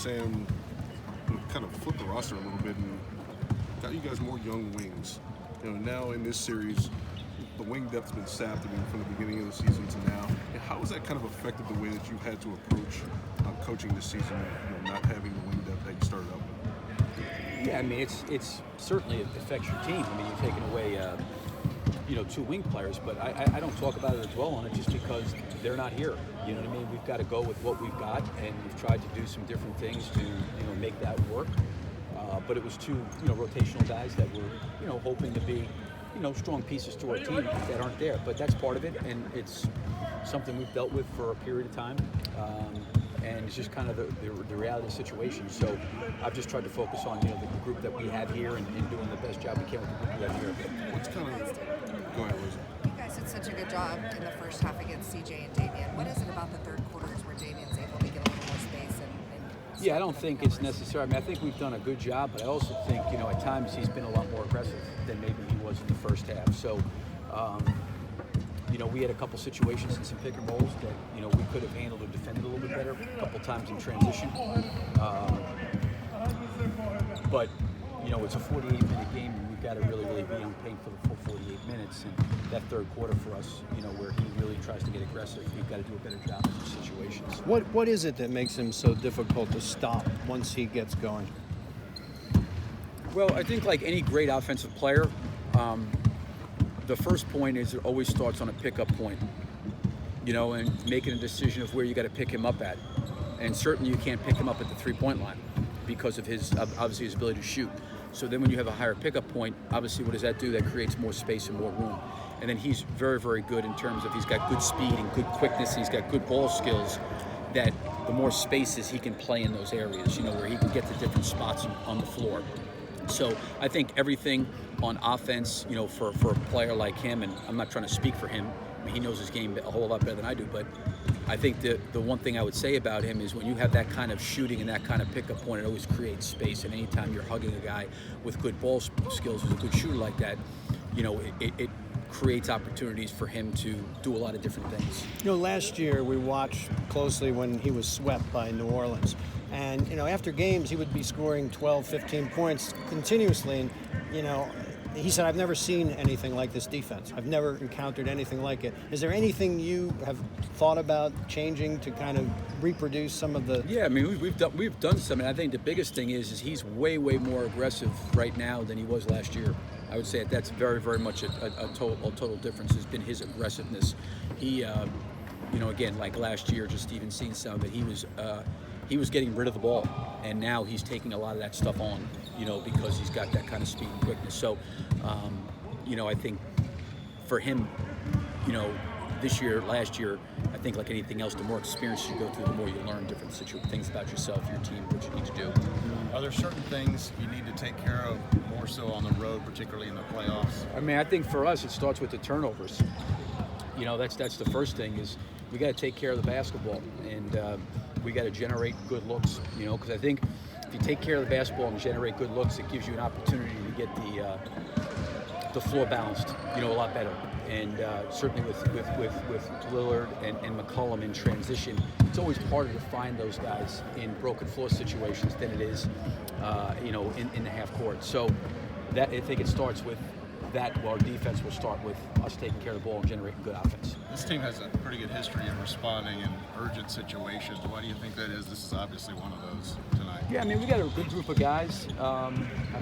Sam kind of flipped the roster a little bit and got you guys more young wings. Now in this series, the wing depth's been sapped from the beginning of the season to now. How has that kind of affected the way that you've had to approach coaching this season, not having the wing depth that you started out with? Yeah, I mean, it's certainly affects your team. I mean, you're taking away, two wing players, but I don't talk about it or dwell on it just because they're not here. You know what I mean? We've got to go with what we've got, and we've tried to do some different things to, make that work. But it was two, rotational guys that were, hoping to be, strong pieces to our team that aren't there. But that's part of it, and it's something we've dealt with for a period of time. And it's just kind of the reality of the situation. So I've just tried to focus on, the group that we have here and doing the best job we can with the group we have here. What's kind of... Go ahead, Liz. You guys did such a good job in the first half against CJ and Damian. What is it about the third quarters where Damian's able to get a little more space and Yeah, I don't think it's necessary. I mean, I think we've done a good job, but I also think, at times he's been a lot more aggressive than maybe he was in the first half. So, we had a couple situations in some pick and rolls that, we could have handled or defended a little bit better, a couple times in transition. But, it's a 48-minute game, and we've got to really, really be on paint for the full 48 minutes. And that third quarter for us, where he really tries to get aggressive, we've got to do a better job in those situations. What is it that makes him so difficult to stop once he gets going? Well, I think like any great offensive player, the first point is it always starts on a pickup point, and making a decision of where you got to pick him up at. And certainly you can't pick him up at the three-point line because of obviously his ability to shoot. So then when you have a higher pickup point, obviously what does that do? That creates more space and more room. And then he's very, very good in terms of he's got good speed and good quickness, and he's got good ball skills, that the more spaces he can play in those areas, where he can get to different spots on the floor. So I think everything on offense, for a player like him, and I'm not trying to speak for him, I mean, he knows his game a whole lot better than I do, but I think the one thing I would say about him is when you have that kind of shooting and that kind of pickup point, it always creates space. And anytime you're hugging a guy with good ball skills, who's a good shooter like that, it creates opportunities for him to do a lot of different things. Last year we watched closely when he was swept by New Orleans. And, after games he would be scoring 12, 15 points continuously. And, he said, I've never seen anything like this defense. I've never encountered anything like it. Is there anything you have thought about changing to kind of reproduce some of the... Yeah, I mean, we've done some, and I think the biggest thing is he's way, way more aggressive right now than he was last year. I would say that's very, very much a total difference has been his aggressiveness. He, again, like last year, just even seeing some that he was getting rid of the ball, and now he's taking a lot of that stuff on, because he's got that kind of speed and quickness. So, I think for him, this year, last year, I think like anything else, the more experience you go through, the more you learn different things about yourself, your team, what you need to do. Are there certain things you need to take care of more so on the road, particularly in the playoffs? I mean, I think for us, it starts with the turnovers. That's the first thing is we got to take care of the basketball, and we got to generate good looks, because I think if you take care of the basketball and generate good looks, it gives you an opportunity to get the floor balanced, a lot better. And certainly with Lillard and McCollum in transition, it's always harder to find those guys in broken floor situations than it is, in the half court. So that I think it starts with that. Well, our defense will start with us taking care of the ball and generating good offense. This team has a pretty good history of responding in urgent situations. Why do you think that is? This is obviously one of those tonight. Yeah, I mean, we got a good group of guys. I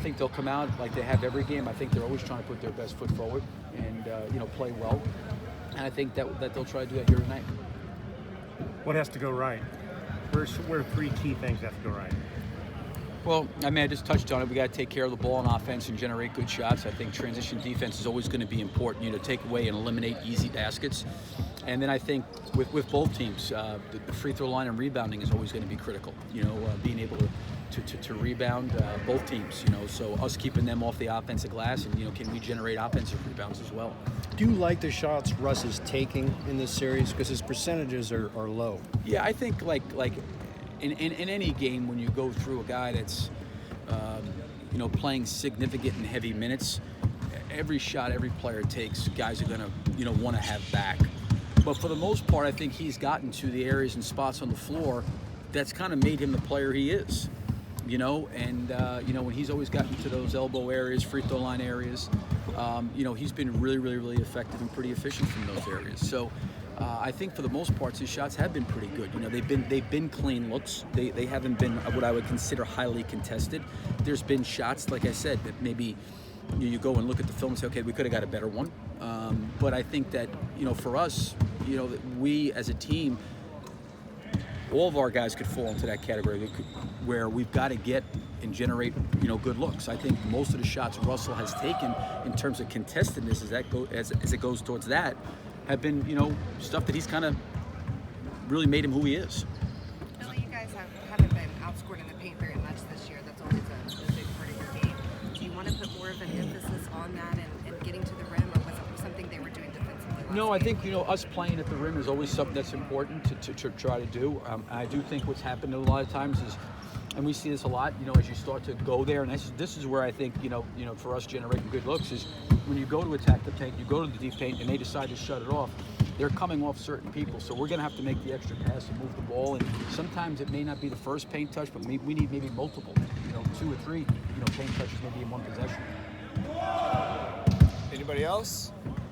think they'll come out like they have every game. I think they're always trying to put their best foot forward and, play well. And I think that they'll try to do that here tonight. What has to go right? Where are three key things that have to go right? Well, I mean, I just touched on it. We got to take care of the ball on offense and generate good shots. I think transition defense is always going to be important, take away and eliminate easy baskets. And then I think with both teams, the free throw line and rebounding is always going to be critical, being able to rebound both teams, so us keeping them off the offensive glass and, can we generate offensive rebounds as well. Do you like the shots Russ is taking in this series? Because his percentages are low. Yeah, I think like in any game when you go through a guy that's, playing significant and heavy minutes, every shot every player takes, guys are going to, want to have back. But for the most part, I think he's gotten to the areas and spots on the floor that's kind of made him the player he is. You know, and when he's always gotten to those elbow areas, free throw line areas, he's been really effective and pretty efficient from those areas. So I think for the most part, his shots have been pretty good. You know, they've been clean looks. They haven't been what I would consider highly contested. There's been shots, like I said, that maybe you go and look at the film and say, okay, we could have got a better one. But I think that for us, that we as a team, all of our guys could fall into that category where we've got to get and generate, good looks. I think most of the shots Russell has taken in terms of contestedness as it goes towards that have been, stuff that he's kind of really made him who he is. Billy, you guys haven't been outscored in the paint very much this year. That's always a big part of your game. Do you want to put more of an emphasis on that and getting to the rim, or was it something they were doing defensively last No, I game? think us playing at the rim is always something that's important to try to do. I do think what's happened a lot of times is, and we see this a lot, as you start to go there, and this is where I think for us generating good looks is when you go to attack the paint, you go to the deep paint, and they decide to shut it off. They're coming off certain people, so we're going to have to make the extra pass and move the ball. And sometimes it may not be the first paint touch, but we need maybe multiple, 2 or 3, paint touches maybe in one possession. Anybody else?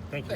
Thank you.